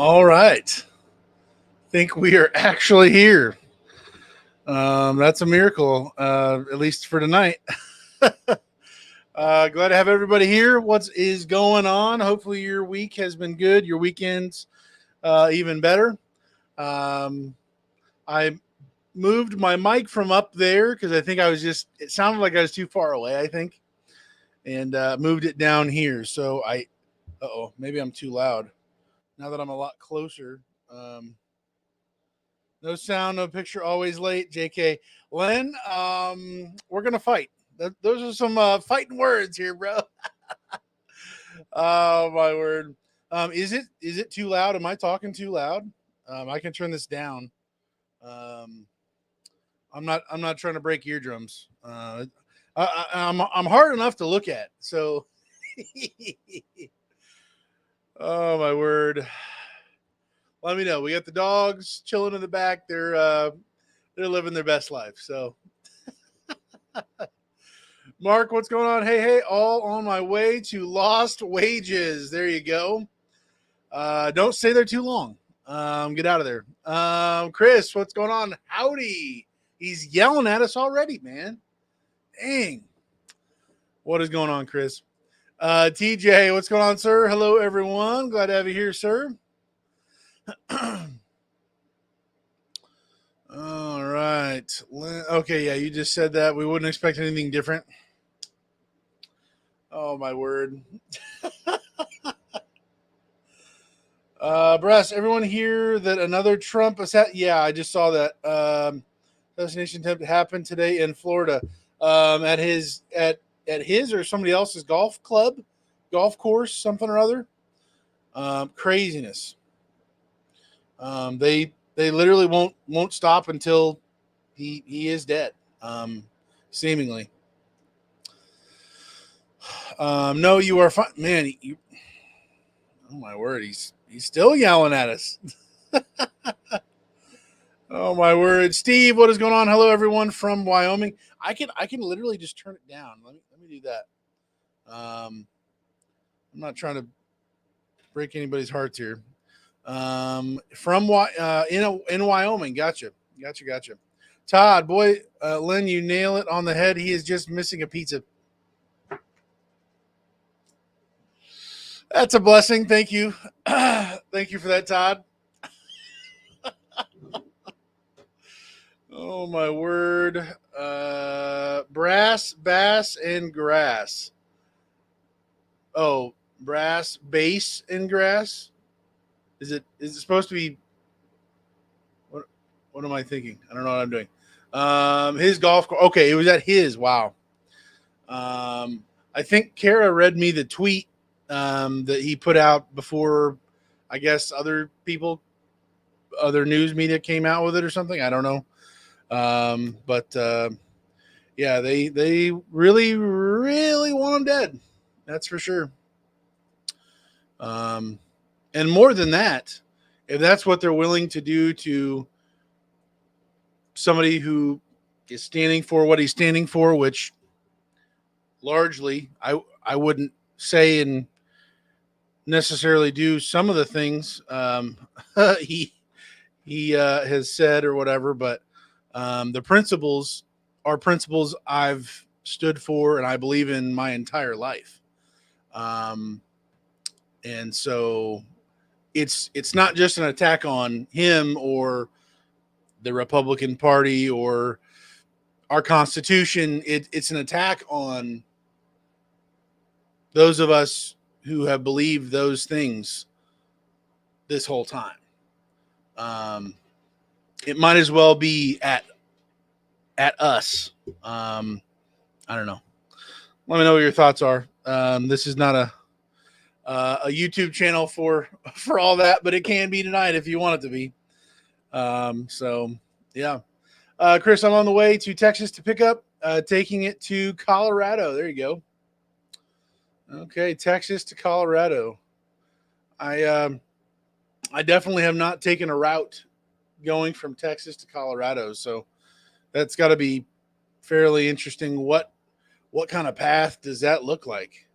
All right. Think we are actually here. That's a miracle, at least for tonight. Glad to have everybody here. What is going on? Hopefully, your week has been good. Your weekends even better. Um, I moved my mic from up there because I think it sounded like I was too far away, I think, and moved it down here. Maybe I'm too loud. Now that I'm a lot closer. No sound, no picture, always late. JK. Len, we're going to fight. Those are some fighting words here, bro. Oh, my word. Is it too loud? Am I talking too loud? I can turn this down. Um, I'm not trying to break eardrums. I'm hard enough to look at. So, oh my word. Let me know. We got the dogs chilling in the back. They're living their best life. So, Mark, what's going on? Hey, all on my way to Lost Wages. There you go. Don't stay there too long. Get out of there. Chris, what's going on? Howdy. He's yelling at us already, man. Dang. What is going on, Chris? TJ, what's going on, sir? Hello, everyone. Glad to have you here, sir. All right. Okay, yeah, you just said that. We wouldn't expect anything different. Oh, my word. Brass, everyone hear that another Trump yeah, I just saw that assassination attempt happened today in Florida, at his or somebody else's golf course, something or other. Craziness. They literally won't stop until he is dead. Seemingly. No, you are fine, man. Oh my word, he's still yelling at us. Oh my word, Steve, what is going on? Hello, everyone from Wyoming. I can literally just turn it down. Let me do that. I'm not trying to break anybody's hearts here. From in Wyoming, gotcha. Todd, boy, Lynn, you nail it on the head. He is just missing a pizza. That's a blessing. Thank you. Thank you for that, Todd. Oh, my word. Brass, bass, and grass. Oh, brass, bass, and grass? Is it supposed to be... What am I thinking? I don't know what I'm doing. His golf course. Okay, it was at his. Wow. I think Kara read me the tweet that he put out before, I guess, other news media came out with it or something. I don't know. Yeah, they really, really want him dead. That's for sure. And more than that, if that's what they're willing to do to somebody who is standing for what he's standing for, which largely I wouldn't say and necessarily do some of the things he has said or whatever, but the principles are principles I've stood for and I believe in my entire life. And so it's not just an attack on him or the Republican Party or our Constitution. It's an attack on those of us who have believed those things this whole time. It might as well be at us. I don't know. Let me know what your thoughts are. This is not a YouTube channel for all that, but it can be tonight if you want it to be. So yeah. Chris, I'm on the way to Texas to pick up, taking it to Colorado. There you go. Okay, Texas to Colorado. I definitely have not taken a route going from Texas to Colorado, so that's got to be fairly interesting. What kind of path does that look like?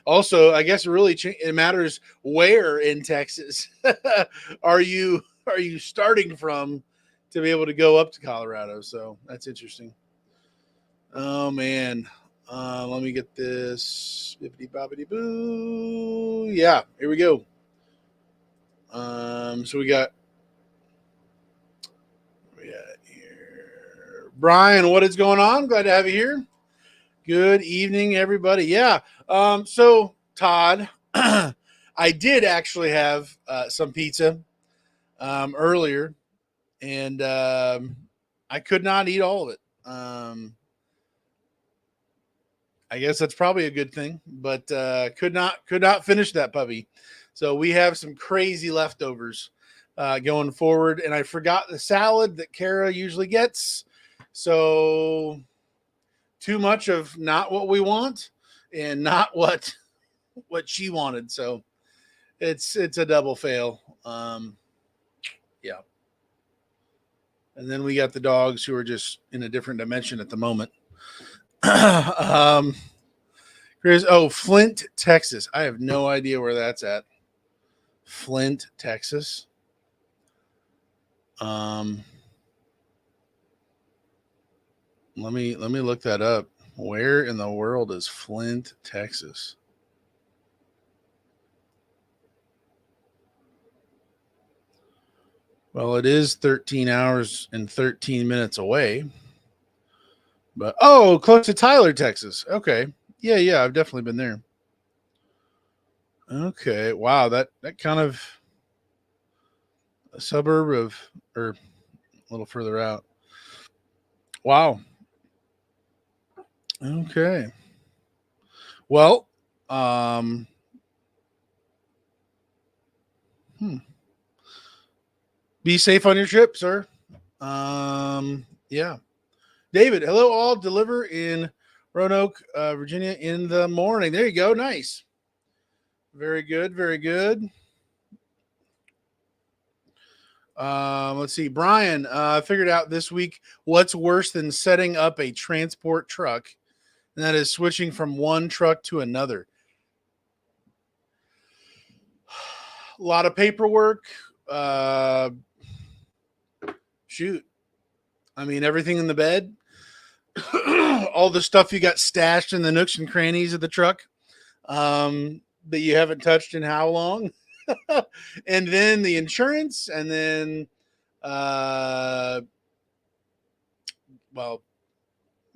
Also, I guess it matters where in Texas are you starting from to be able to go up to Colorado. So that's interesting. Oh man, let me get this. Bippity boppity boo. Yeah, here we go. So we got here. Brian, what is going on? Glad to have you here. Good evening, everybody. Yeah. So Todd, I did actually have some pizza earlier, and I could not eat all of it. I guess that's probably a good thing, but could not finish that puppy. So we have some crazy leftovers going forward, and I forgot the salad that Kara usually gets. So too much of not what we want, and not what she wanted. So it's a double fail. Yeah. And then we got the dogs who are just in a different dimension at the moment. Chris, Flint, Texas. I have no idea where that's at. Flint, Texas. Let me look that up. Where in the world is Flint, Texas? Well, it is 13 hours and 13 minutes away. But close to Tyler, Texas. Okay. Yeah, I've definitely been there. Okay. Wow, that kind of a suburb of, or a little further out. Wow. Okay. Well, um hmm. Be safe on your trip, sir. Yeah. David, hello all. Deliver in Roanoke, Virginia in the morning. There you go. Nice. Very good. Very good. Let's see. Brian figured out this week what's worse than setting up a transport truck, and that is switching from one truck to another. A lot of paperwork. Shoot. I mean, everything in the bed. All the stuff you got stashed in the nooks and crannies of the truck that you haven't touched in how long. And then the insurance, and then uh well,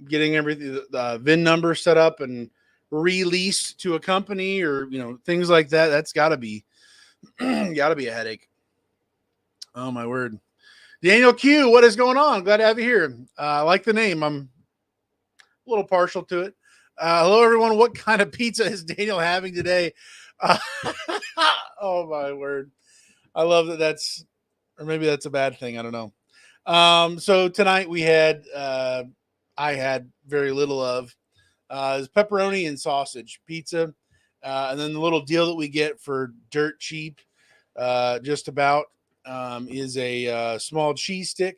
getting everything, the VIN number set up and released to a company, or things like that. That's gotta be gotta be a headache. Oh my word. Daniel Q, what is going on? Glad to have you here. I like the name. I'm a little partial to it. Hello everyone. What kind of pizza is Daniel having today? uh, oh my word. I love that. That's, or maybe that's a bad thing, I don't know. So tonight we had I had very little of is pepperoni and sausage pizza, and then the little deal that we get for dirt cheap, just about, is a small cheese stick,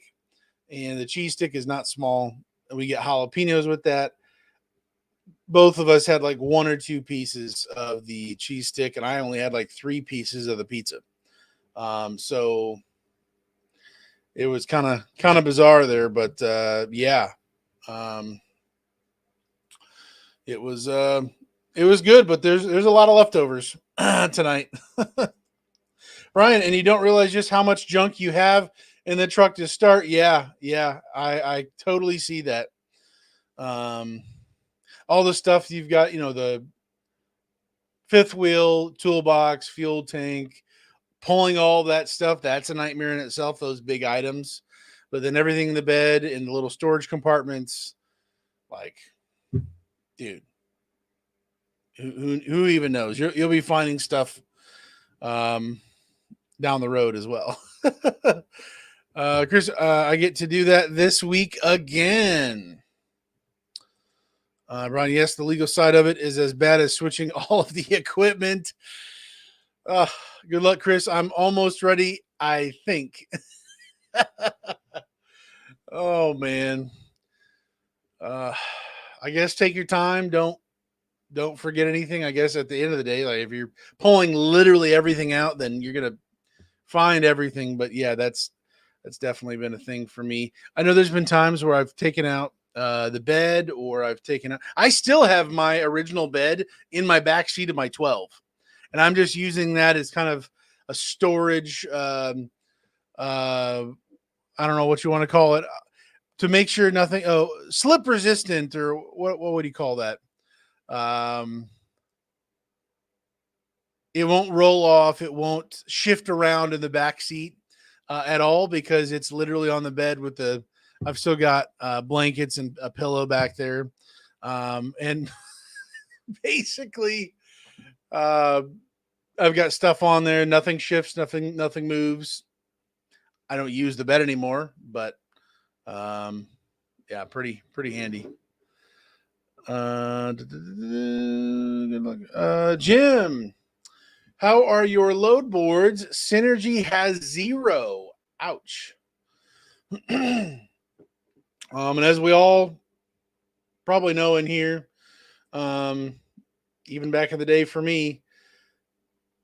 and the cheese stick is not small. We get jalapenos with that. Both of us had like one or two pieces of the cheese stick, and I only had like three pieces of the pizza. So it was kind of bizarre there, but yeah, um, it was good. But there's a lot of leftovers tonight, Brian, and you don't realize just how much junk you have in the truck to start. Yeah, I totally see that. Um, all the stuff you've got, the fifth wheel, toolbox, fuel tank, pulling all that stuff, that's a nightmare in itself, those big items. But then everything in the bed and the little storage compartments, like, dude, who even knows? You'll be finding stuff um, down the road as well. Chris, I get to do that this week again. Brian, yes, the legal side of it is as bad as switching all of the equipment. Good luck, Chris. I'm almost ready, I think. Oh man. I guess take your time. don't forget anything. I guess at the end of the day, like if you're pulling literally everything out, then you're gonna find everything. But yeah, that's definitely been a thing for me. I know there's been times where I've taken out the bed, or I've taken out. I still have my original bed in my back seat of my 12, and I'm just using that as kind of a storage. I don't know what you want to call it, to make sure nothing. Oh, slip resistant, or what would you call that? Um, it won't roll off. It won't shift around in the back seat at all, because it's literally on the bed with the. I've still got blankets and a pillow back there, and basically, uh, I've got stuff on there. Nothing shifts. Nothing moves. I don't use the bed anymore, but yeah, pretty handy. Good luck. Jim, how are your load boards? Synergy has 0. Ouch. And as we all probably know in here, even back in the day for me,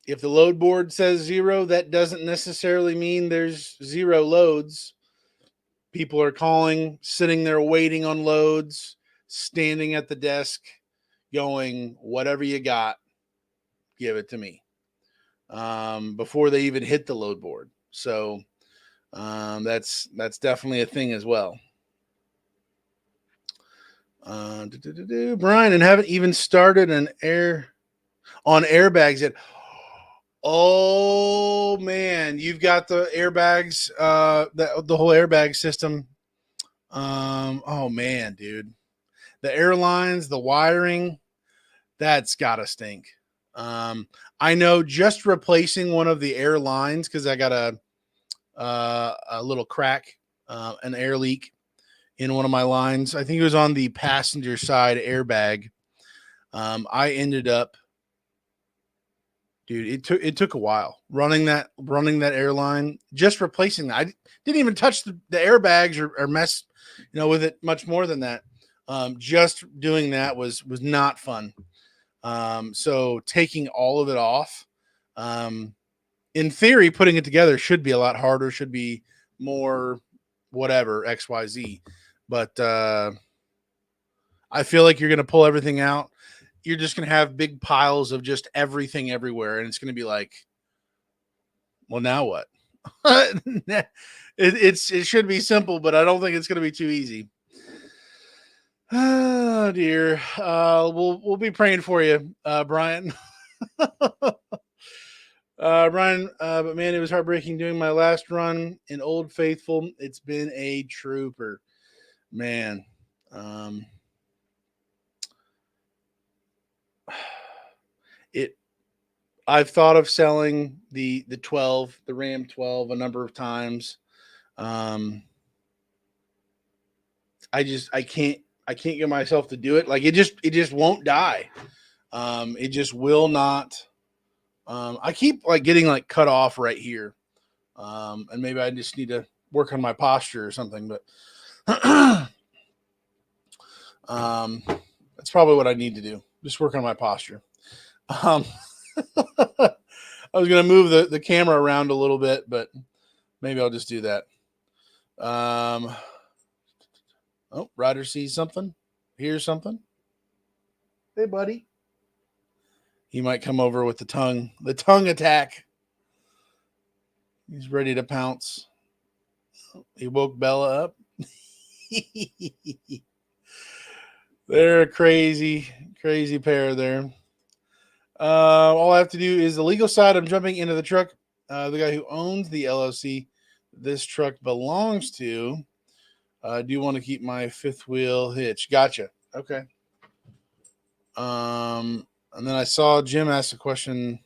if the load board says 0, that doesn't necessarily mean there's 0 loads. People are calling, sitting there waiting on loads, standing at the desk, going, whatever you got, give it to me, before they even hit the load board. So that's definitely a thing as well. Brian, and haven't even started on airbags yet. Oh man, you've got the airbags, the whole airbag system. Oh man, dude, the airlines, the wiring, that's gotta stink. I know just replacing one of the airlines, because I got a little crack, an air leak in one of my lines. I think it was on the passenger side airbag. I ended up, dude, it took a while running that airline, just replacing that. I didn't even touch the airbags or mess, with it much more than that. Just doing that was not fun. So taking all of it off, in theory, putting it together should be a lot harder, should be more whatever, XYZ. But I feel like you're going to pull everything out. You're just going to have big piles of just everything everywhere. And it's going to be like, well, now what? It should be simple, but I don't think it's going to be too easy. Oh dear. We'll be praying for you, Brian. Brian, but man, it was heartbreaking doing my last run in Old Faithful. It's been a trooper, man. I've thought of selling the 12, the Ram 12, a number of times. I can't get myself to do it. Like it just won't die. It just will not. I keep like getting like cut off right here. And maybe I just need to work on my posture or something, but that's probably what I need to do. Just work on my posture. I was going to move the camera around a little bit, but maybe I'll just do that. Oh, Ryder sees something, hears something. Hey, buddy. He might come over with the tongue attack. He's ready to pounce. He woke Bella up. They're a crazy pair there. All I have to do is the legal side. I'm jumping into the truck. The guy who owns the LLC this truck belongs to. I do want to keep my fifth wheel hitch. Gotcha. Okay. And then I saw Jim ask a question.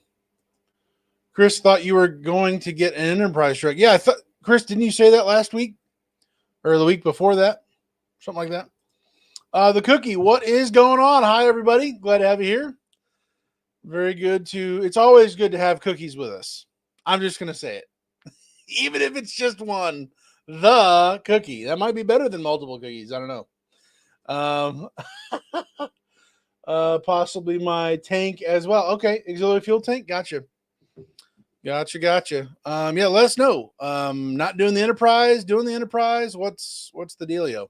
Chris thought you were going to get an enterprise truck. Yeah, I thought, Chris, didn't you say that last week or the week before that? Something like that. The cookie, what is going on? Hi, everybody. Glad to have you here. Very good it's always good to have cookies with us. I'm just going to say it. Even if it's just one, the cookie. That might be better than multiple cookies. I don't know. Possibly my tank as well. Okay, auxiliary fuel tank. Gotcha. Gotcha. Yeah, let us know. Not doing the enterprise, doing the enterprise. What's the dealio?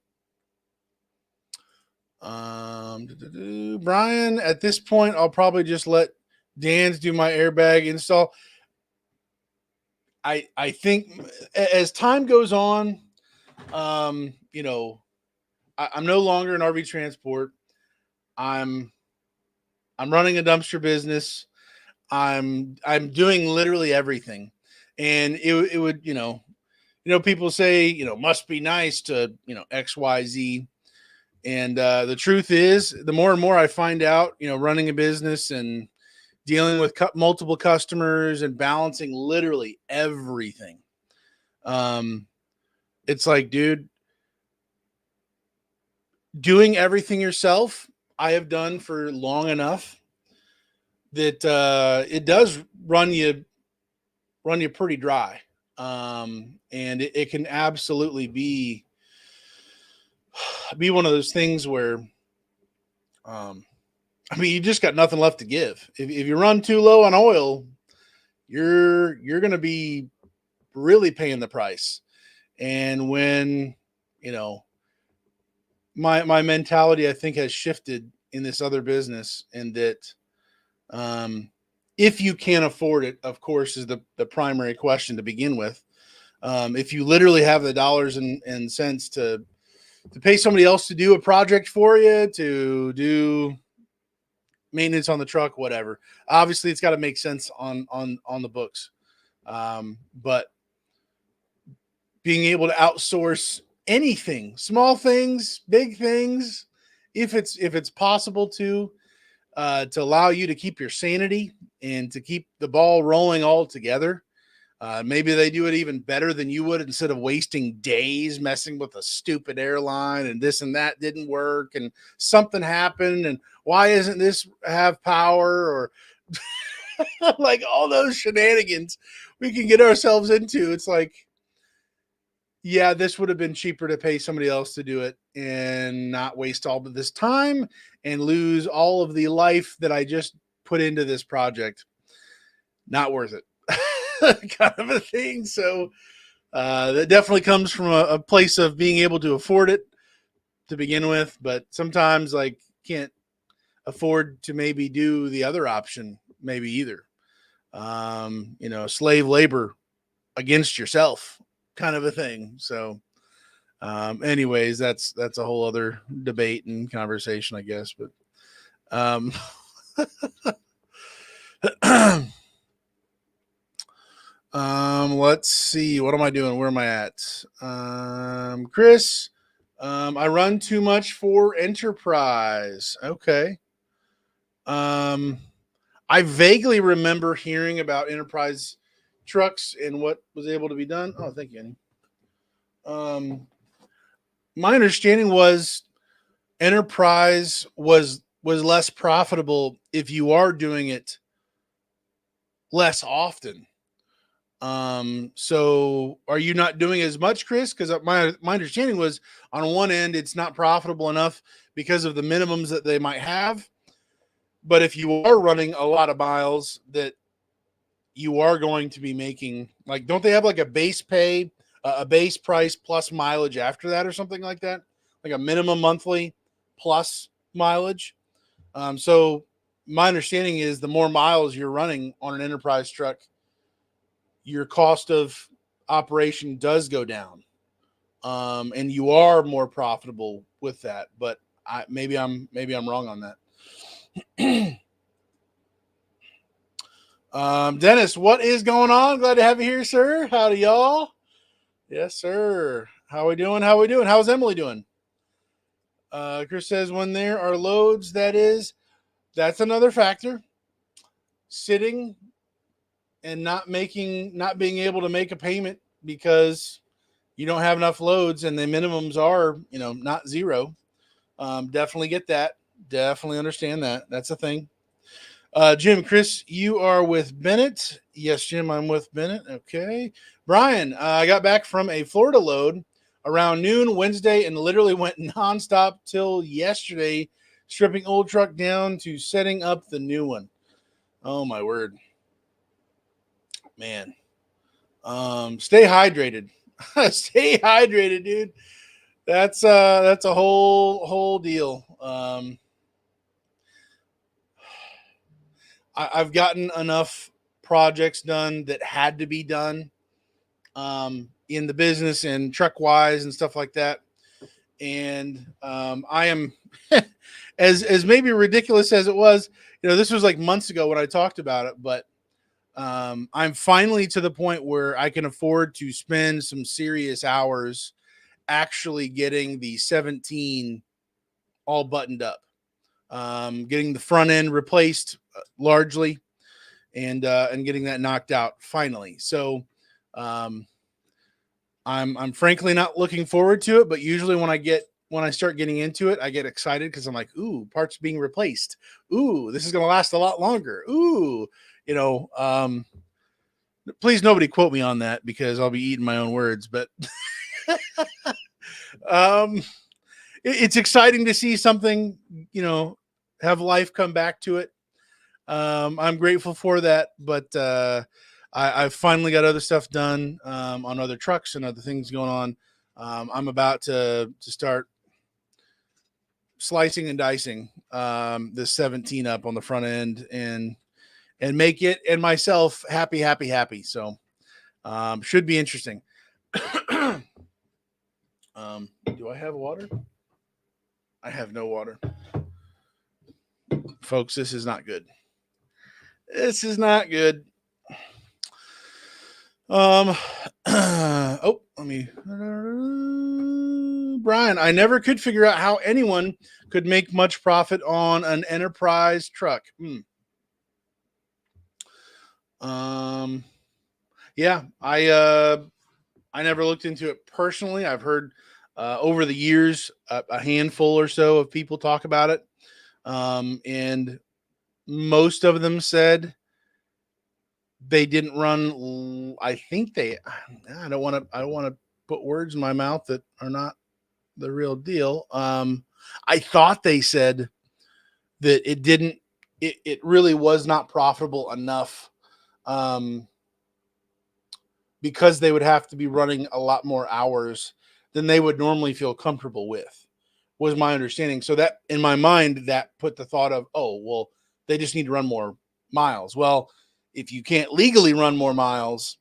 Brian, at this point, I'll probably just let Dan's do my airbag install. I think as time goes on, you know, I'm no longer in RV transport. I'm running a dumpster business. I'm doing literally everything, and it would people say must be nice to XYZ, and the truth is the more and more I find out running a business and dealing with multiple customers and balancing literally everything, it's like, dude, doing everything yourself I have done for long enough that it does run you pretty dry. And it can absolutely be one of those things where I mean, you just got nothing left to give. If you run too low on oil, you're going to be really paying the price. And when my mentality, I think, has shifted in this other business, and that if you can't afford it, of course, is the primary question to begin with. If you literally have the dollars and cents to pay somebody else to do a project for you, to do maintenance on the truck, whatever, obviously it's got to make sense on the books. But being able to outsource anything, small things, big things, if it's possible to allow you to keep your sanity and to keep the ball rolling all together. Maybe they do it even better than you would, instead of wasting days messing with a stupid airline and this and that didn't work and something happened and why isn't this have power, or like all those shenanigans we can get ourselves into. It's like, yeah, this would have been cheaper to pay somebody else to do it and not waste all of this time and lose all of the life that I just put into this project. Not worth it. Kind of a thing. So that definitely comes from a place of being able to afford it to begin with, but sometimes like can't afford to maybe do the other option maybe either. Slave labor against yourself kind of a thing. So anyways, that's a whole other debate and conversation, I guess. But let's see. What am I doing? Where am I at? Chris, I run too much for enterprise. Okay. I vaguely remember hearing about enterprise trucks and what was able to be done. Oh, thank you, Annie. My understanding was enterprise was less profitable if you are doing it less often. So are you not doing as much, Chris? Because my understanding was, on one end, it's not profitable enough because of the minimums that they might have. But if you are running a lot of miles, that you are going to be making, like, don't they have like a base pay, a base price plus mileage after that or something like that? Like a minimum monthly plus mileage. So my understanding is the more miles you're running on an enterprise truck, your cost of operation does go down. And you are more profitable with that, but maybe I'm wrong on that. Dennis, what is going on? Glad to have you here, sir. Howdy, y'all. Yes, sir. How we doing? How's Emily doing? Chris says, when there are loads, that's another factor. Sitting and not being able to make a payment because you don't have enough loads and the minimums are, not zero. Definitely get that. Definitely understand that. That's a thing. Jim, Chris, you are with Bennett. Yes, Jim, I'm with Bennett. Okay. Brian, I got back from a Florida load around noon Wednesday and literally went nonstop till yesterday stripping old truck down to setting up the new one. Oh my word, man. Stay hydrated. Stay hydrated, dude. That's a whole deal. I've gotten enough projects done that had to be done in the business and truck wise and stuff like that. And I am as maybe ridiculous as it was. This was like months ago when I talked about it, but I'm finally to the point where I can afford to spend some serious hours actually getting the 17 all buttoned up, getting the front end replaced largely, and getting that knocked out finally. So I'm frankly not looking forward to it, but usually when I start getting into it, I get excited because I'm like, ooh, parts being replaced. Ooh, this is going to last a lot longer. Ooh, please nobody quote me on that because I'll be eating my own words, but it's exciting to see something, have life come back to it. I'm grateful for that, but I've finally got other stuff done on other trucks and other things going on. I'm about to start slicing and dicing this 17 up on the front end and make it and myself happy. So should be interesting. Do I have water? I have no water. Folks, this is not good. This is not good. Let me. Brian, I never could figure out how anyone could make much profit on an enterprise truck. Yeah, I never looked into it personally. I've heard over the years a handful or so of people talk about it, and most of them said they didn't run. I think I don't want to put words in my mouth that are not the real deal. I thought they said that it didn't. It really was not profitable enough. Because they would have to be running a lot more hours than they would normally feel comfortable with, was my understanding. So that in my mind, that put the thought of, oh, well, they just need to run more miles. Well, if you can't legally run more miles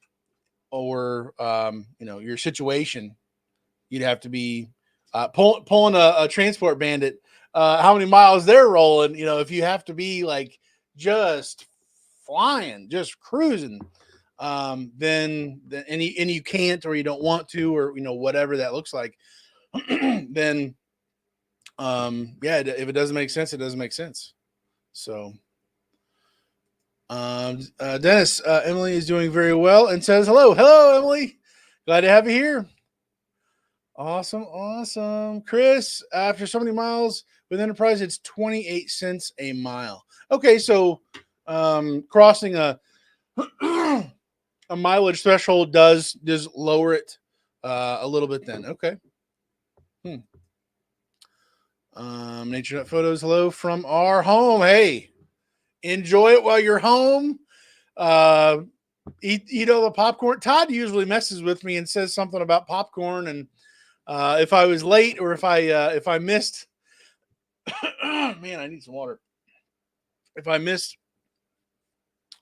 or, your situation, you'd have to be pulling a transport bandit, how many miles they're rolling, if you have to be like just flying, just cruising, then and you can't or you don't want to or whatever that looks like, then if it doesn't make sense, it doesn't make sense. So Dennis, Emily is doing very well and says hello Emily, glad to have you here. Awesome. Chris, after so many miles with Enterprise, it's 28 cents a mile. Okay, so crossing a a mileage threshold does lower it a little bit then. Okay. Nature Nut Photos, hello from our home. Hey, enjoy it while you're home. Eat all the popcorn. Todd usually messes with me and says something about popcorn, and if I was late or if I missed, man, I need some water. If I missed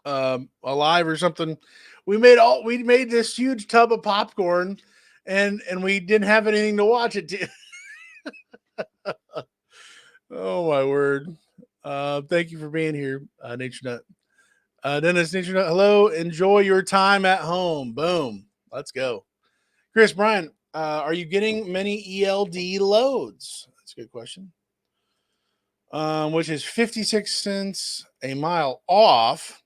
a live or something, we made this huge tub of popcorn, and we didn't have anything to watch it to. Oh my word! Thank you for being here, Nature Nut. Dennis, Nature Nut, hello. Enjoy your time at home. Boom. Let's go. Chris, Brian, are you getting many ELD loads? That's a good question. Which is 56 cents a mile off.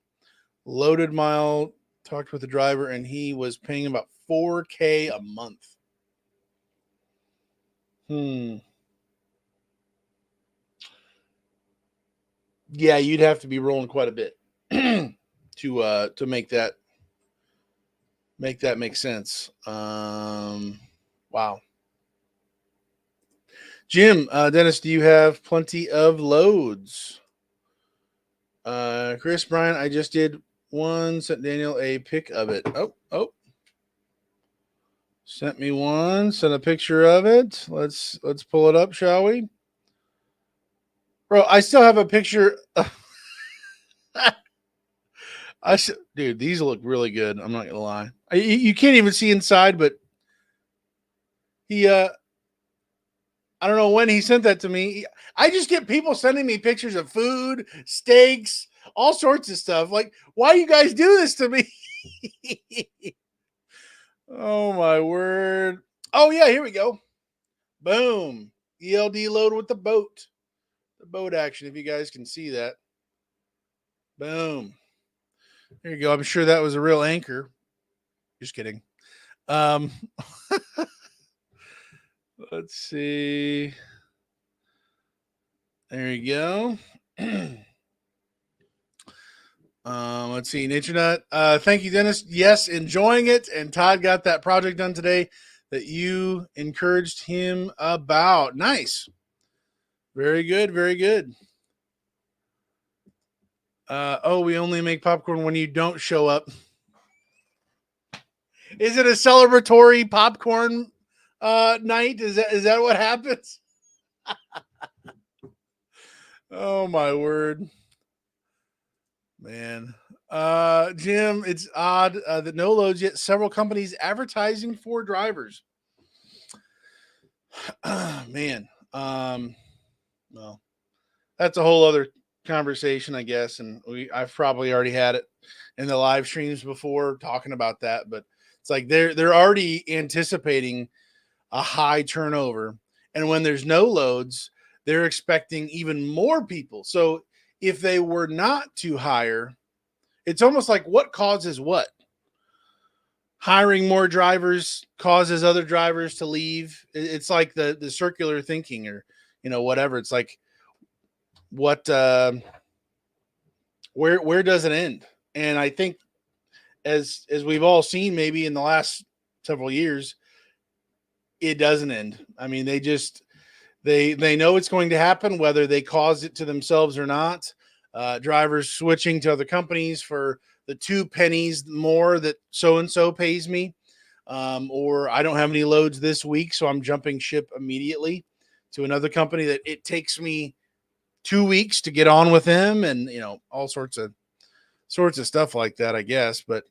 Loaded mile. Talked with the driver, and he was paying about $4,000 a month. Yeah, you'd have to be rolling quite a bit to make that make sense. Wow. Jim, Dennis, do you have plenty of loads? Chris, Brian, I just did one. Sent Daniel a pic of it. Oh, sent me one. Sent a picture of it. Let's pull it up, shall we? Bro, I still have a picture. Dude, these look really good. I'm not gonna lie. You can't even see inside, but he I don't know when he sent that to me. I just get people sending me pictures of food, steaks, all sorts of stuff. Like, why you guys do this to me? Oh my word. Oh yeah, here we go. Boom. ELD load with the boat. The boat action, if you guys can see that. Boom. There you go. I'm sure that was a real anchor. Just kidding. Um let's see. There you go. Let's see, Nature Nut. Thank you, Dennis. Yes, enjoying it. And Todd got that project done today that you encouraged him about. Nice. Very good. Very good. Oh, we only make popcorn when you don't show up. Is it a celebratory popcorn night? Is that what happens? Oh my word. Man. Jim, it's odd that no loads yet. Several companies advertising for drivers. Man. Well, that's a whole other conversation, I guess. And I've probably already had it in the live streams before talking about that, but it's like they're already anticipating a high turnover. And when there's no loads, they're expecting even more people. So if they were not to hire, it's almost like what causes what? Hiring more drivers causes other drivers to leave. It's like the circular thinking, or whatever. It's like what where does it end? And I think as we've all seen maybe in the last several years, it doesn't end. I mean, they know it's going to happen, whether they caused it to themselves or not. Drivers switching to other companies for the 2 pennies more that so and so pays me, or I don't have any loads this week, so I'm jumping ship immediately to another company that it takes me 2 weeks to get on with them, and all sorts of stuff like that, I guess. But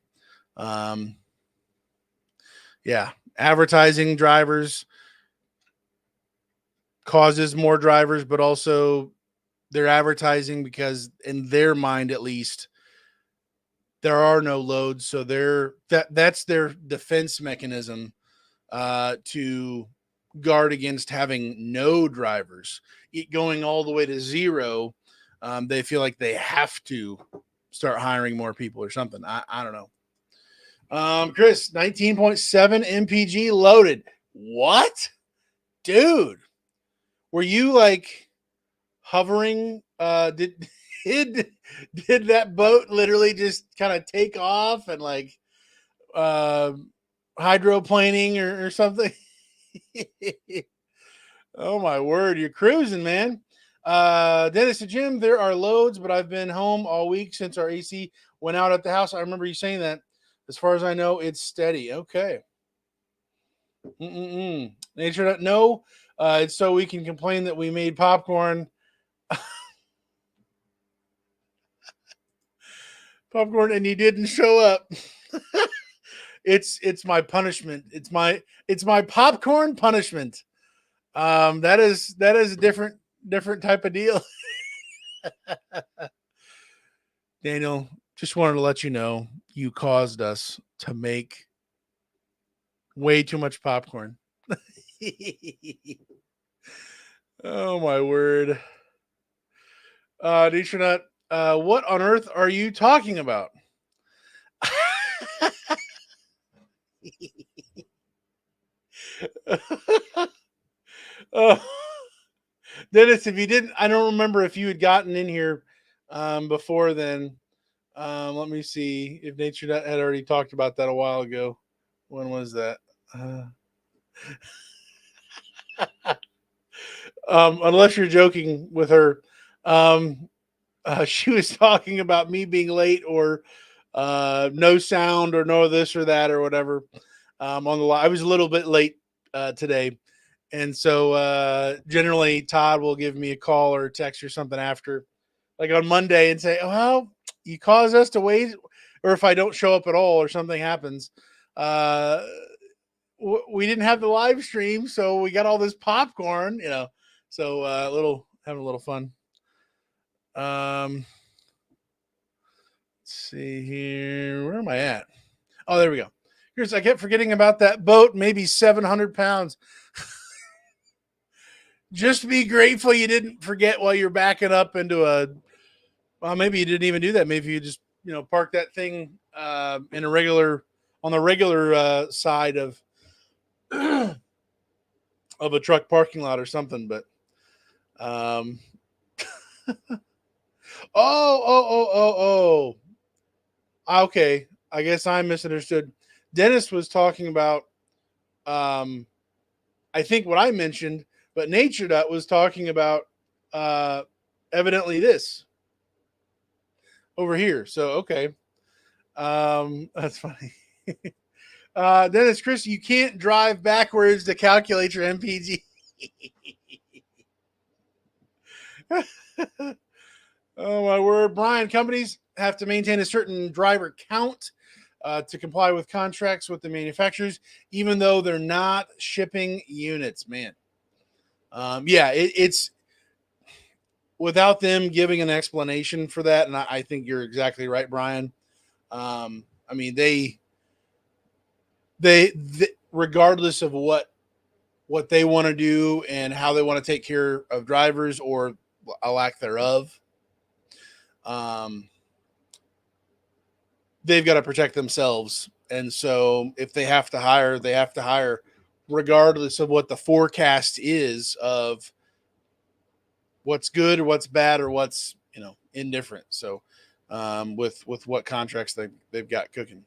yeah, advertising drivers causes more drivers, but also they're advertising because in their mind, at least, there are no loads. So that's their defense mechanism to guard against having no drivers. Going all the way to zero, they feel like they have to start hiring more people or something. I don't know. Chris, 19.7 MPG loaded. What? Dude, were you like hovering? Did that boat literally just kind of take off and like hydroplaning or something? Oh my word, you're cruising, man. Dennis and Jim, there are loads, but I've been home all week since our AC went out at the house. I remember you saying that. As far as I know, it's steady. Okay. Nature, no. It's so we can complain that we made popcorn. Popcorn and you didn't show up. It's my punishment. It's my popcorn punishment. That is a different type of deal. Daniel, just wanted to let you know you caused us to make way too much popcorn. Oh my word. Nishranut, what on earth are you talking about? Oh, Dennis, if you didn't, I don't remember if you had gotten in here before then. Let me see if Nature had already talked about that a while ago. When was that? Unless you're joking with her. Um, she was talking about me being late or no sound or no this or that or whatever. On the I was a little bit late today, and so generally Todd will give me a call or a text or something after, like on Monday, and say, "Oh, well, you caused us to wait," or if I don't show up at all or something happens. Uh, we didn't have the live stream, so we got all this popcorn, you know. So little having a little fun. Let's see here. Where am I at? Oh, there we go. Here's I kept forgetting about that boat. Maybe 700 pounds. Just be grateful you didn't forget while you're backing up into a. Well, maybe you didn't even do that. Maybe you just park that thing in a regular on the regular side of of a truck parking lot or something. But um, oh. Okay, I guess I misunderstood. Dennis was talking about, um, I think what I mentioned, but Nature Dot was talking about uh, evidently this over here. So okay, that's funny. Dennis, Chris, you can't drive backwards to calculate your MPG. Oh my word, Brian! Companies have to maintain a certain driver count to comply with contracts with the manufacturers, even though they're not shipping units. Man, yeah, it's without them giving an explanation for that, and I think you're exactly right, Brian. I mean, they regardless of what they want to do and how they want to take care of drivers or a lack thereof, um, they've got to protect themselves. And so if they have to hire, they have to hire regardless of what the forecast is of what's good or what's bad or what's, indifferent. So with what contracts they've got cooking.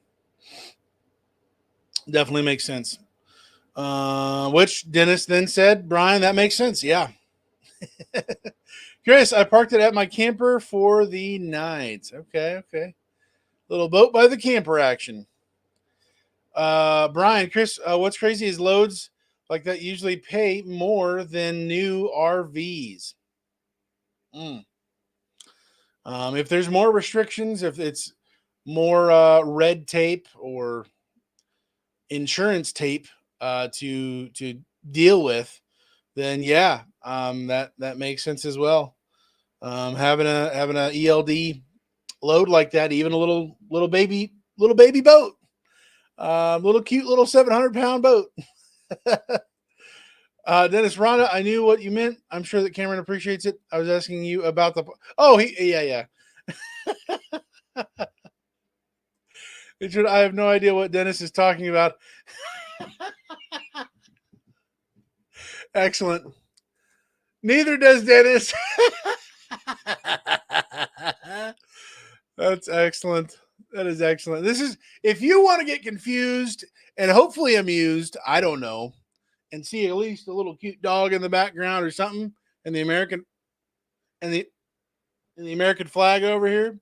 Definitely makes sense. Which Dennis then said, Brian, that makes sense. Yeah. Chris, I parked it at my camper for the night. Okay. Little boat by the camper action. Brian, Chris, what's crazy is loads like that usually pay more than new RVs. Mm. If there's more restrictions, if it's more red tape or insurance tape to deal with, then yeah, that makes sense as well. Having a ELD load like that, even a little baby boat, little cute little 700-pound boat. Dennis Rhonda, I knew what you meant. I'm sure that Cameron appreciates it. I was asking you about the. Oh, yeah. I have no idea what Dennis is talking about. Excellent. Neither does Dennis. That's excellent. That is excellent. This is if you want to get confused and hopefully amused, I don't know, and see at least a little cute dog in the background or something, and the American and the American flag over here,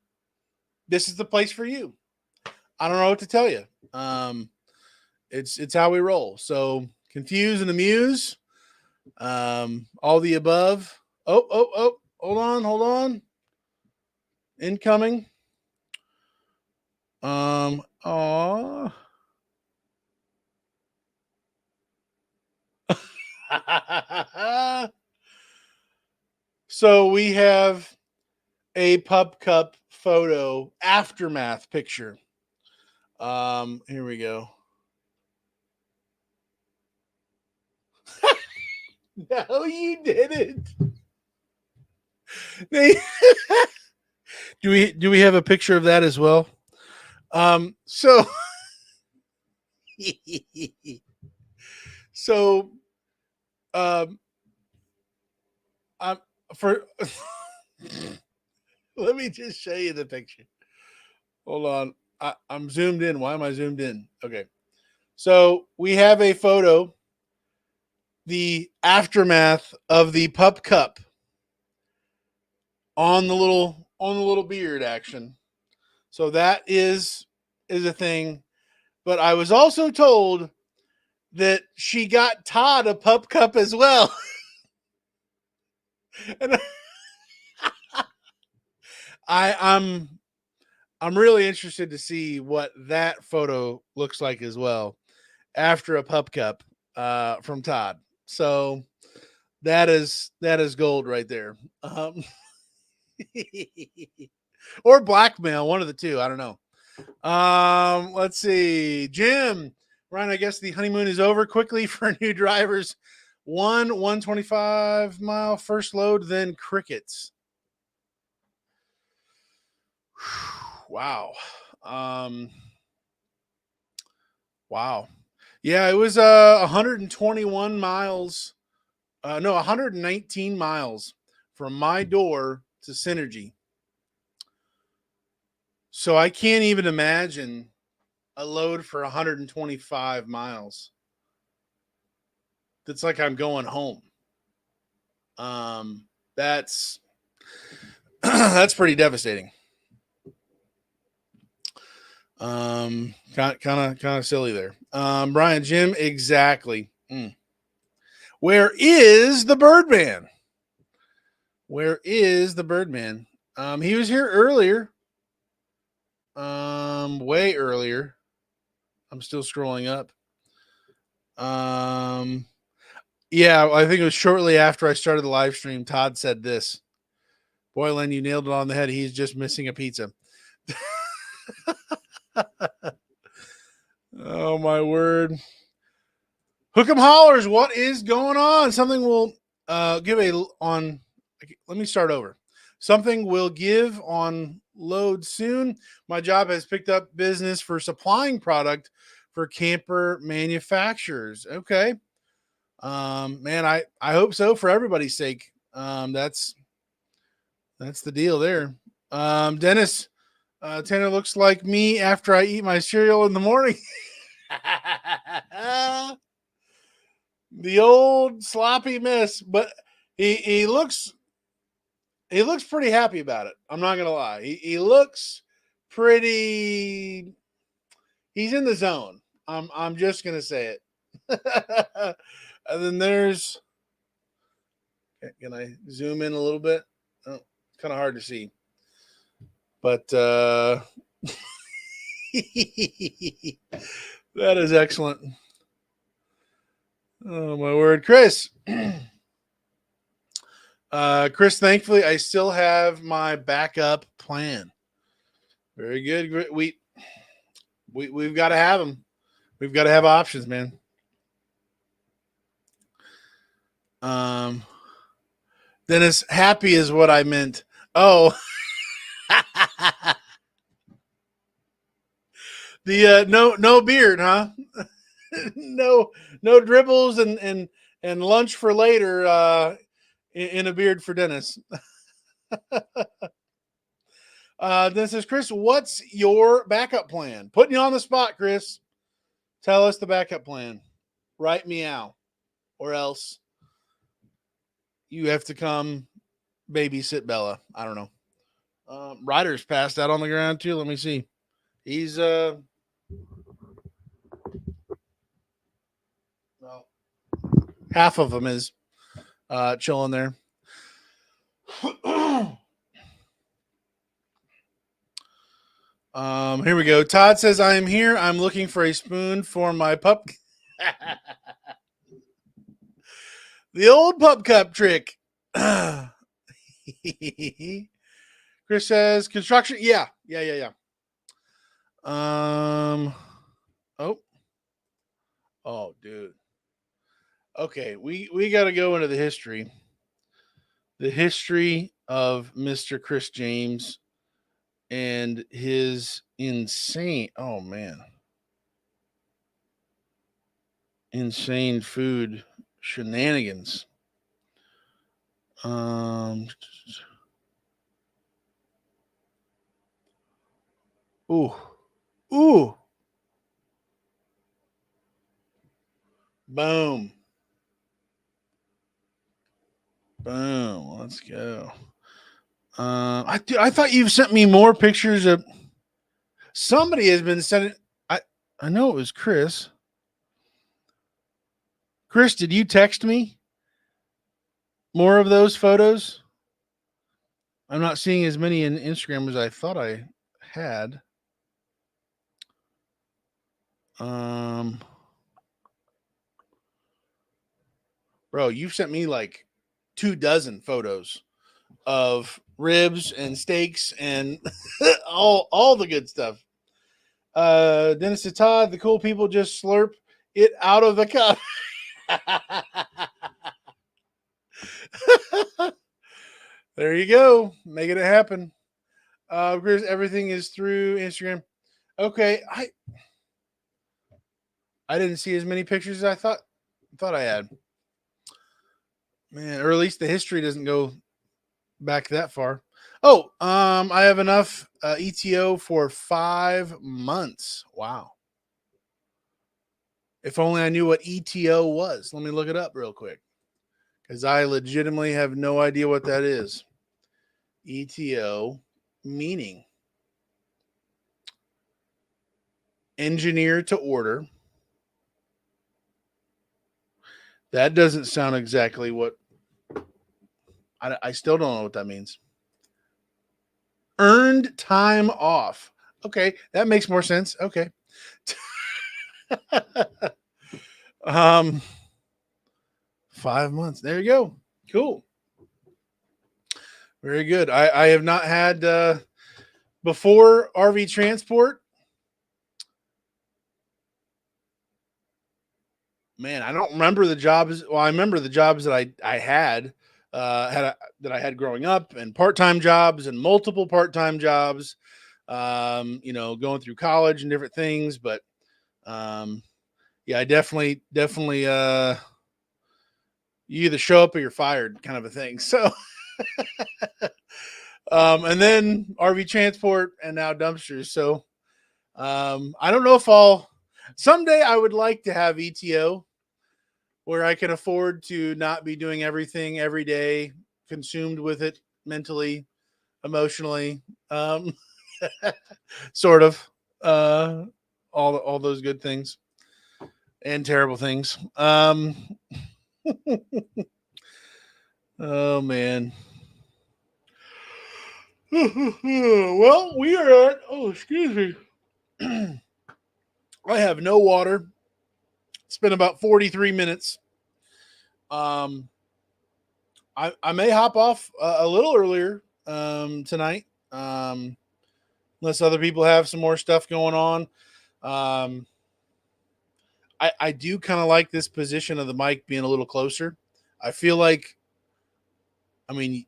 this is the place for you. I don't know what to tell you. It's how we roll. So confuse and amuse, all the above. Oh, hold on. Incoming. Aw. So we have a Pub Cup photo aftermath picture. Here we go. No, you didn't. Do we have a picture of that as well? So so um I'm for let me just show you the picture. Hold on. I'm zoomed in. Why am I zoomed in? Okay. So we have a photo the aftermath of the pup cup on the little beard action. So that is a thing. But I was also told that she got Todd a pup cup as well. And I'm really interested to see what that photo looks like as well after a pup cup from Todd. So that is gold right there. Or blackmail, one of the two. I don't know. Let's see. Jim, Ryan, I guess the honeymoon is over quickly for new drivers. 125-mile first load, then crickets. Wow. Wow. Yeah, it was 121 miles. No, 119 miles from my door to Synergy. So I can't even imagine a load for 125 miles. That's like I'm going home. That's that's pretty devastating. Kind of silly there. Brian, Jim, exactly. Where is the Birdman? Where is the Birdman? He was here earlier. Way earlier. I'm still scrolling up. Yeah, I think it was shortly after I started the live stream. Todd said this. Boy, Len, you nailed it on the head. He's just missing a pizza. Oh my word. Hook'em hollers, what is going on? Something will give a on. Let me start over. Something will give on load soon. My job has picked up business for supplying product for camper manufacturers. Okay. Man, I hope so for everybody's sake. That's the deal there. Dennis, Tanner looks like me after I eat my cereal in the morning. The old sloppy mess, but he looks pretty happy about it. I'm not gonna lie. He looks pretty. He's in the zone. I'm just gonna say it. And then there's. Can I zoom in a little bit? Oh, it's kind of hard to see, but that is excellent. Oh my word, Chris. Chris, thankfully, I still have my backup plan. Very good. We've got to have them. We've got to have options, man. Dennis, happy is what I meant. Oh, the no beard, huh? no dribbles and lunch for later. In a beard for Dennis. Then says, Chris, what's your backup plan? Putting you on the spot, Chris. Tell us the backup plan. Write meow. Or else you have to come babysit Bella. I don't know. Ryder's passed out on the ground too. Let me see. He's well, half of him is chilling there. Here we go. Todd says, I am here. I'm looking for a spoon for my pup. The old pup cup trick. Chris says, construction. Yeah. Oh, dude. Okay, we got to go into the history. The history of Mr. Chris James and his insane, oh man, insane food shenanigans. Ooh. Boom. Boom. Let's go. I thought you've sent me more pictures of. Somebody has been sending. I know it was Chris. Chris, did you text me more of those photos? I'm not seeing as many in Instagram as I thought I had. Bro, you've sent me like 24 photos of ribs and steaks and all the good stuff. Dennis and Todd, the cool people just slurp it out of the cup. There you go, making it happen. Everything is through Instagram. Okay, I didn't see as many pictures as I thought I had. Man, or at least the history doesn't go back that far. Oh, I have enough ETO for 5 months. Wow. If only I knew what ETO was. Let me look it up real quick, because I legitimately have no idea what that is. ETO meaning engineer to order. That doesn't sound exactly what. I still don't know what that means. Earned time off. Okay, that makes more sense. Okay. 5 months. There you go. Cool. Very good. I have not had before RV transport. Man, I don't remember the jobs. Well, I remember the jobs that I had that I had growing up, and part-time jobs and multiple part-time jobs. Going through college and different things, but yeah, I definitely you either show up or you're fired, kind of a thing. So and then RV transport and now dumpsters. So I don't know if someday I would like to have ETO where I can afford to not be doing everything every day, consumed with it mentally, emotionally, sort of, all those good things and terrible things. Oh man. Well, we are at. Oh, excuse me. I have no water. It's been about 43 minutes. I may hop off a little earlier tonight, unless other people have some more stuff going on. I do kind of like this position of the mic being a little closer. I feel like, I mean,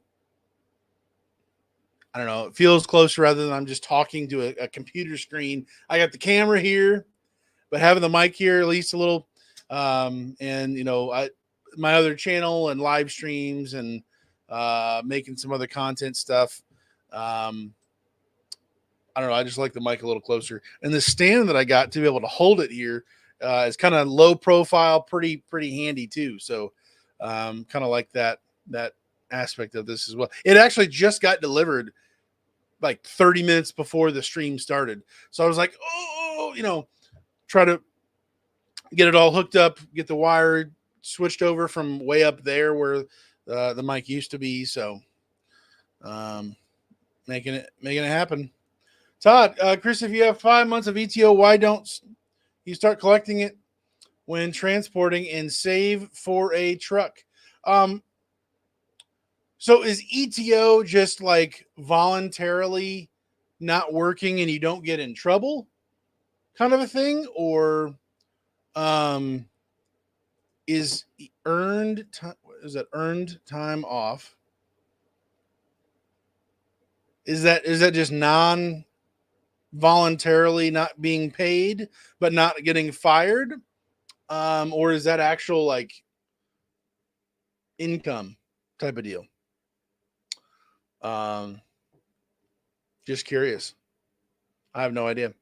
I don't know, it feels closer rather than I'm just talking to a computer screen. I got the camera here, but having the mic here at least a little, and my other channel and live streams and making some other content stuff. I don't know. I just like the mic a little closer, and the stand that I got to be able to hold it here is kind of low profile, pretty handy too. So kind of like that aspect of this as well. It actually just got delivered like 30 minutes before the stream started, so I was like, try to get it all hooked up, get the wire switched over from way up there where the mic used to be. So making it happen. Todd, Chris, if you have 5 months of ETO, why don't you start collecting it when transporting and save for a truck? So is ETO just like voluntarily not working and you don't get in trouble kind of a thing? Or is earned time off? Is that just voluntarily not being paid but not getting fired? Or is that actual like income type of deal? Just curious. I have no idea.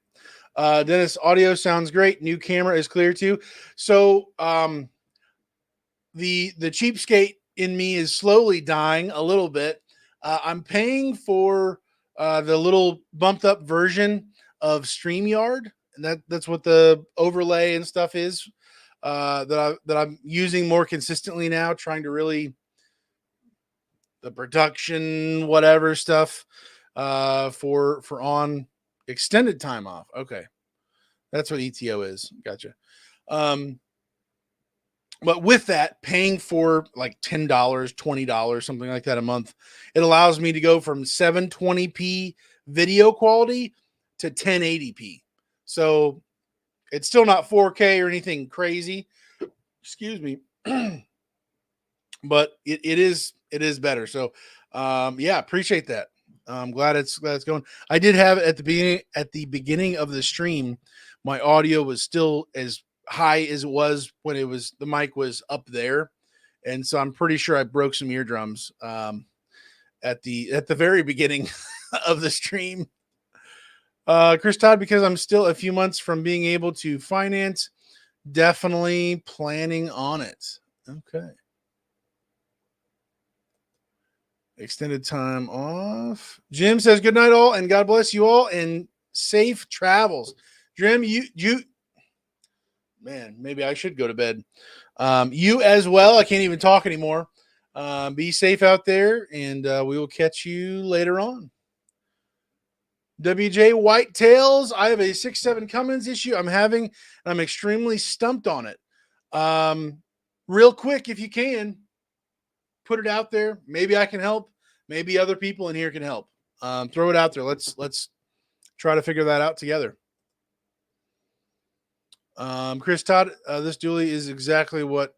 Dennis, audio sounds great. New camera is clear too. So the cheapskate in me is slowly dying a little bit. I'm paying for the little bumped up version of StreamYard, and that's what the overlay and stuff is that I'm using more consistently now, trying to really the production whatever stuff for on extended time off. Okay, that's what ETO is. Gotcha. Um, but with that, paying for like $10, $20, something like that a month, it allows me to go from 720p video quality to 1080p. So it's still not 4K or anything crazy. Excuse me. But it is better. So yeah, appreciate that. I'm glad it's going. I did have it at the beginning of the stream. My audio was still as high as it was when the mic was up there, and so I'm pretty sure I broke some eardrums at the very beginning of the stream. Chris Todd, because I'm still a few months from being able to finance, definitely planning on it. Okay. Extended time off. Jim says good night all and God bless you all and safe travels. Jim, you man, maybe I should go to bed. You as well. I can't even talk anymore. Be safe out there, and we will catch you later on. WJ Whitetails. I have a 6.7 Cummins issue I'm having, and I'm extremely stumped on it. Real quick, if you can, put it out there. Maybe I can help. Maybe other people in here can help. Throw it out there. Let's try to figure that out together. Chris Todd, this dually is exactly what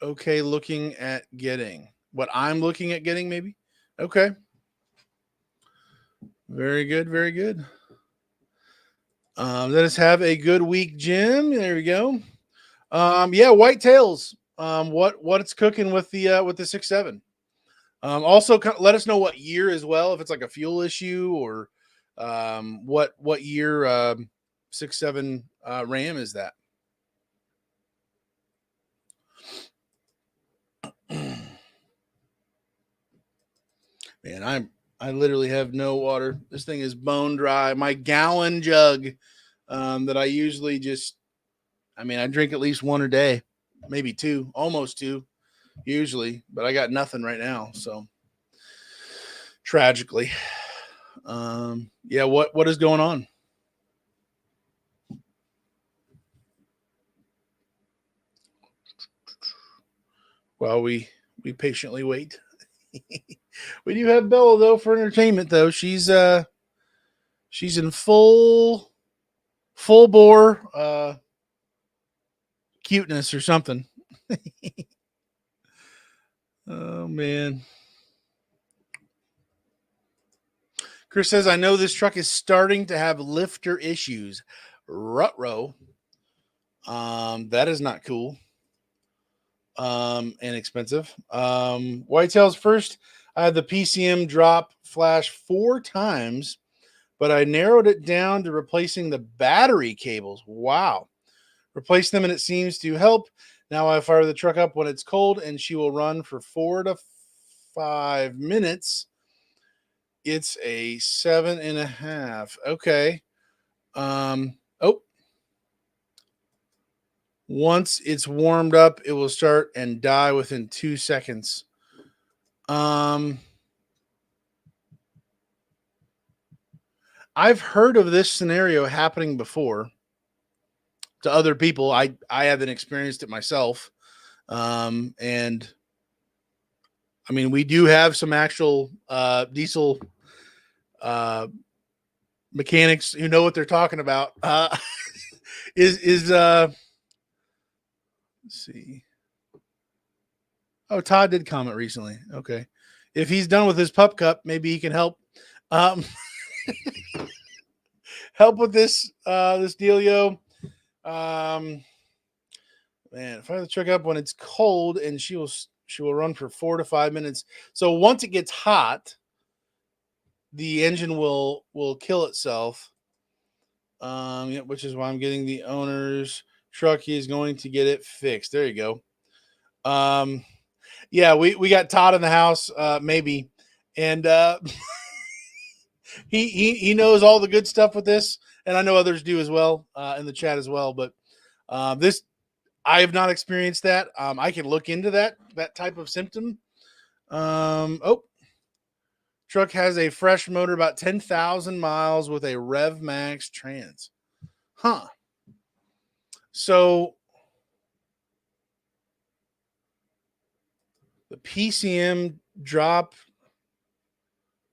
okay looking at getting. What I'm looking at getting, maybe. Okay. Very good. Very good. Let us have a good week, Jim. There we go. Yeah, whitetails. What it's cooking with the 6.7. Also, let us know what year as well, if it's like a fuel issue or what year 6.7 RAM is that. Man, I literally have no water. This thing is bone dry. My gallon jug that I usually I drink at least one a day, maybe two, almost two usually, but I got nothing right now. So tragically, yeah, what is going on? While we patiently wait. We do have Bella though for entertainment though. She's in full bore cuteness or something. Oh man. Chris says, I know this truck is starting to have lifter issues. Ruh-roh. That is not cool. And expensive. Whitetails first, I had the PCM drop flash 4 times, but I narrowed it down to replacing the battery cables. Wow. Replace them and it seems to help. Now I fire the truck up when it's cold and she will run for 4 to 5 minutes. It's a 7.5. Okay. Once it's warmed up, it will start and die within 2 seconds. I've heard of this scenario happening before to other people. I haven't experienced it myself. And I mean, we do have some actual diesel mechanics who know what they're talking about. Let's see. Oh, Todd did comment recently. Okay. If he's done with his pup cup, maybe he can help help with this dealio. Man, fire the truck up when it's cold and she will run for 4 to 5 minutes. So once it gets hot, the engine will kill itself. Yeah, which is why I'm getting the owner's truck. He is going to get it fixed. There you go. Yeah, we got Todd in the house, maybe, and he knows all the good stuff with this, and I know others do as well in the chat as well. But this, I have not experienced that. I can look into that type of symptom. Truck has a fresh motor, about 10,000 miles with a Rev Max trans. Huh. So the PCM drop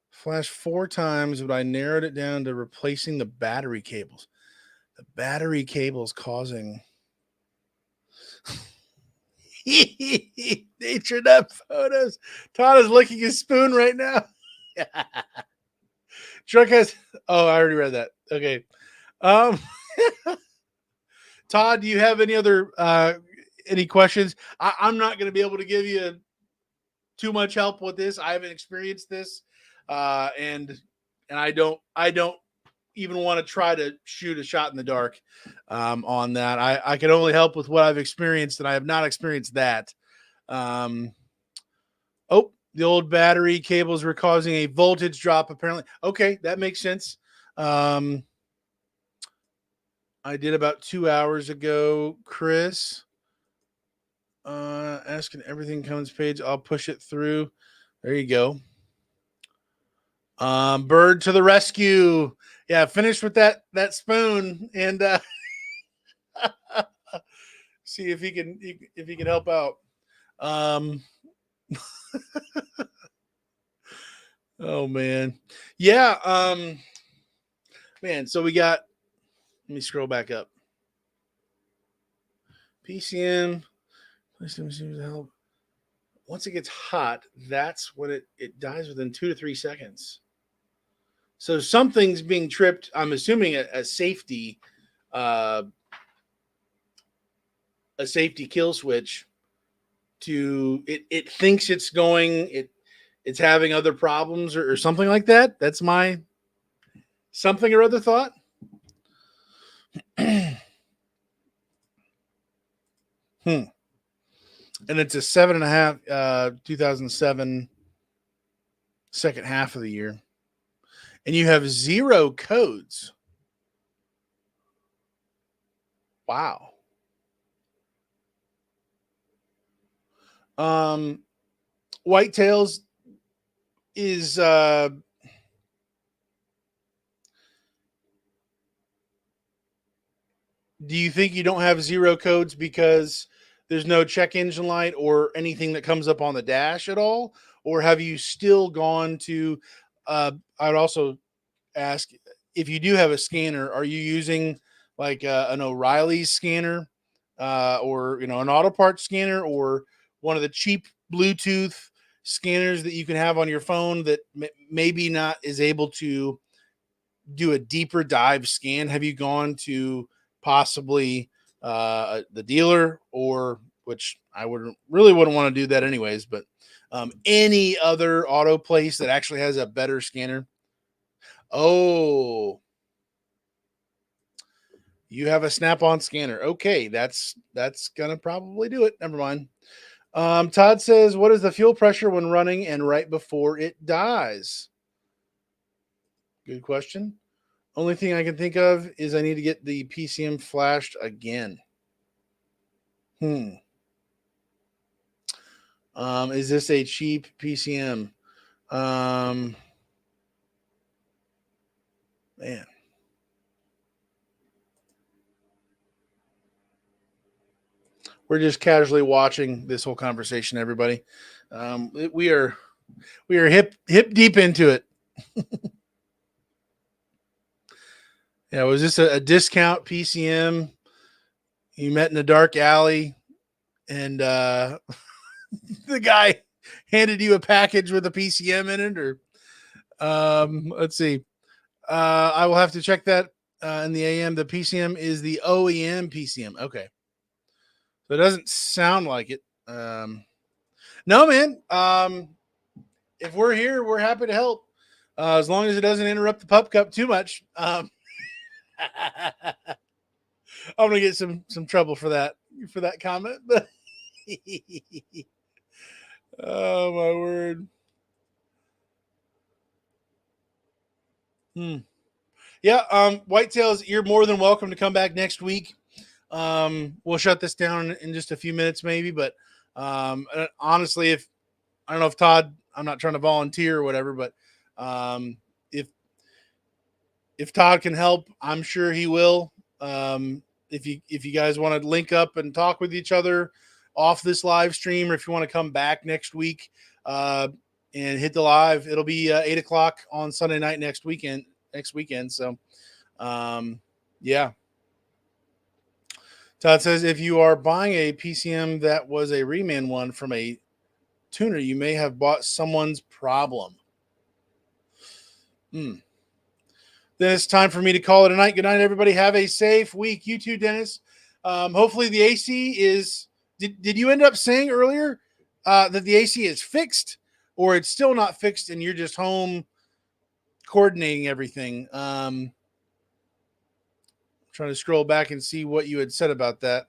flashed 4 times, but I narrowed it down to replacing the battery cables. The battery cables causing nature nut photos. Todd is licking his spoon right now. Truck has. Oh, I already read that. Okay. Todd, do you have any other any questions? I'm not going to be able to give you too much help with this. I haven't experienced this, and I don't even want to try to shoot a shot in the dark on that. I can only help with what I've experienced, and I have not experienced that. The old battery cables were causing a voltage drop, apparently. Okay, that makes sense. I did about 2 hours ago, Chris. Asking everything comes page. I'll push it through. There you go. Bird to the rescue. Yeah, finish with that spoon and see if he can help out. Oh man. Yeah, man, so we got, let me scroll back up. PCM seems to help. Once it gets hot, that's when it dies within 2 to 3 seconds. So something's being tripped. I'm assuming a safety kill switch to it thinks it's going, it's having other problems or something like that. That's my something or other thought. And it's a 7.5 2007 second half of the year. And you have 0 codes. Wow. Whitetails is do you think you don't have 0 codes because there's no check engine light or anything that comes up on the dash at all? Or have you still gone to I would also ask, if you do have a scanner, are you using like an O'Reilly's scanner or an auto parts scanner or one of the cheap Bluetooth scanners that you can have on your phone that maybe not is able to do a deeper dive scan? Have you gone to possibly the dealer, or which I wouldn't want to do that anyways, but any other auto place that actually has a better scanner? Oh, you have a Snap-on scanner. Okay, that's gonna probably do it. Never mind. Todd says, what is the fuel pressure when running and right before it dies? Good question. Only thing I can think of is I need to get the PCM flashed again. Is this a cheap PCM? Man. We're just casually watching this whole conversation, everybody. We are hip deep into it. Yeah, was this a discount PCM? You met in a dark alley, and the guy handed you a package with a PCM in it, or let's see. I will have to check that in the AM. The PCM is the OEM PCM. Okay. So it doesn't sound like it. No, man. If we're here, we're happy to help. As long as it doesn't interrupt the pup cup too much. I'm gonna get some trouble for that comment. But oh my word. Yeah, Whitetails, you're more than welcome to come back next week. We'll shut this down in just a few minutes, maybe. But honestly, if I don't know if Todd, I'm not trying to volunteer or whatever, but if Todd can help, I'm sure he will. If you guys want to link up and talk with each other off this live stream, or if you want to come back next week and hit the live, it'll be 8:00 on Sunday night next weekend. So, yeah. Todd says if you are buying a PCM that was a reman one from a tuner, you may have bought someone's problem. Then it's time for me to call it a night. Good night, everybody. Have a safe week. You too, Dennis. Hopefully the AC is. Did you end up saying earlier that the AC is fixed, or it's still not fixed and you're just home coordinating everything? Trying to scroll back and see what you had said about that.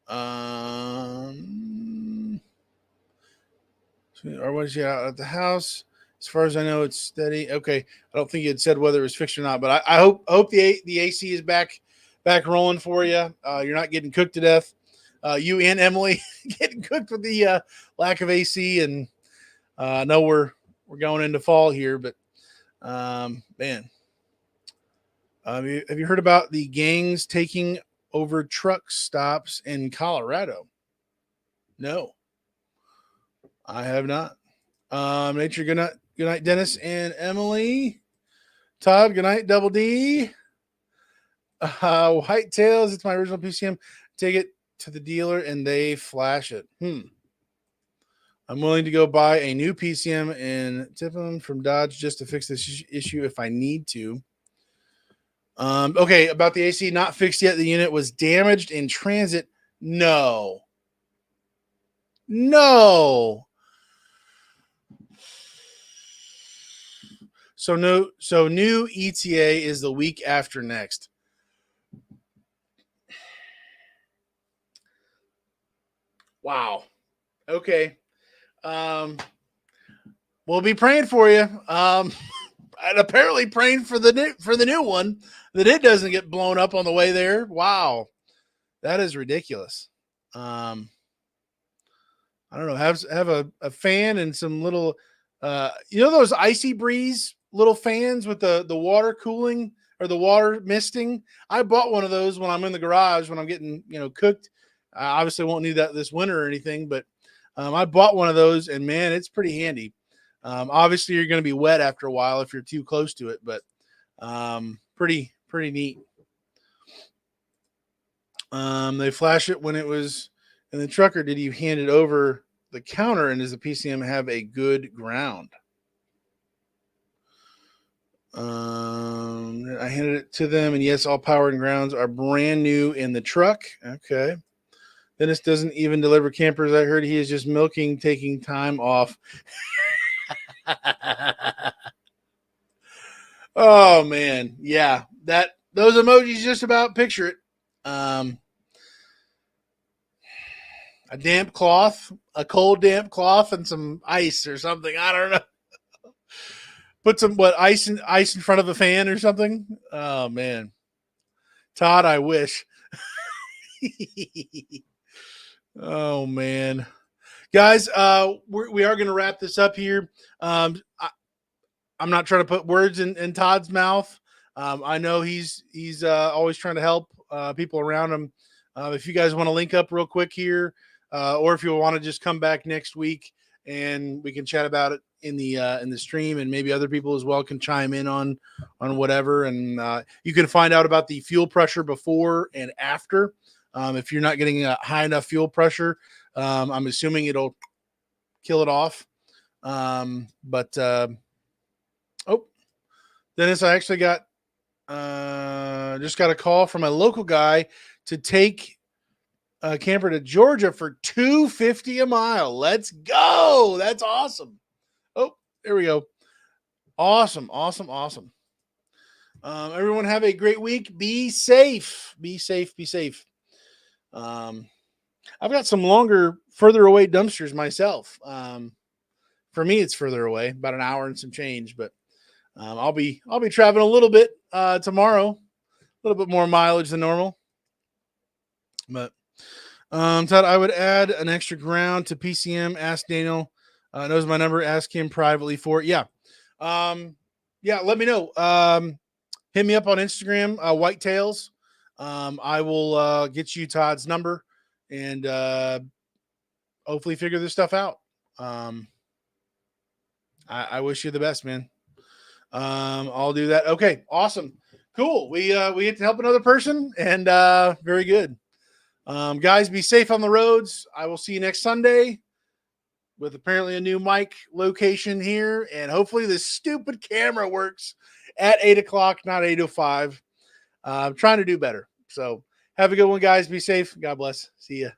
Or was you out at the house? As far as I know, it's steady. Okay, I don't think you had said whether it was fixed or not, but I hope the AC is back rolling for you. You're not getting cooked to death. You and Emily getting cooked with the lack of AC, and I know we're going into fall here, but man, have you heard about the gangs taking over truck stops in Colorado? No, I have not. Nature, good night, Dennis and Emily. Todd, good night, Double D. White Tails, it's my original PCM. Take it to the dealer and they flash it. I'm willing to go buy a new PCM and tip them from Dodge just to fix this issue if I need to. Okay, about the AC, not fixed yet. The unit was damaged in transit. No. So new ETA is the week after next. Wow. Okay. We'll be praying for you. And apparently praying for the new one that it doesn't get blown up on the way there. Wow. That is ridiculous. I don't know. Have a fan and some little those icy breeze little fans with the water cooling or the water misting. I bought one of those when I'm in the garage when I'm getting cooked. I obviously won't need that this winter or anything, but I bought one of those, and man, it's pretty handy. Obviously, you're going to be wet after a while if you're too close to it, but pretty neat. They flash it when it was in the truck, or did you hand it over the counter? And does the PCM have a good ground? I handed it to them, and yes, all power and grounds are brand new in the truck. Okay. Dennis doesn't even deliver campers. I heard he is just milking, taking time off. Oh man, yeah, those emojis just about picture it. A damp cloth, a cold damp cloth, and some ice or something. I don't know. Put some ice in front of a fan or something. Oh man, Todd, I wish. Oh man, guys, we are going to wrap this up here. I'm not trying to put words in Todd's mouth. I know he's always trying to help people around him. If you guys want to link up real quick here, or if you want to just come back next week and we can chat about it in the stream, and maybe other people as well can chime in on whatever. And you can find out about the fuel pressure before and after. If you're not getting a high enough fuel pressure, I'm assuming it'll kill it off. Dennis, I actually got just got a call from a local guy to take a camper to Georgia for $250 a mile. Let's go. That's awesome. Oh, there we go. Awesome. Everyone have a great week. Be safe. Be safe. Be safe. Um, I've got some longer, further away dumpsters myself. For me, it's further away, about an hour and some change. But I'll be traveling a little bit tomorrow, a little bit more mileage than normal. But Todd, I would add an extra ground to PCM. Ask Daniel. Knows my number. Ask him privately for it. Yeah. Yeah. Let me know. Hit me up on Instagram, Whitetails. I will get you Todd's number and hopefully figure this stuff out. I wish you the best, man. I'll do that. Okay, awesome, cool. We get to help another person, and very good. Guys, be safe on the roads. I will see you next Sunday with apparently a new mic location here, and hopefully this stupid camera works at 8 o'clock, not 8:05. I'm trying to do better. So have a good one, guys. Be safe. God bless. See ya.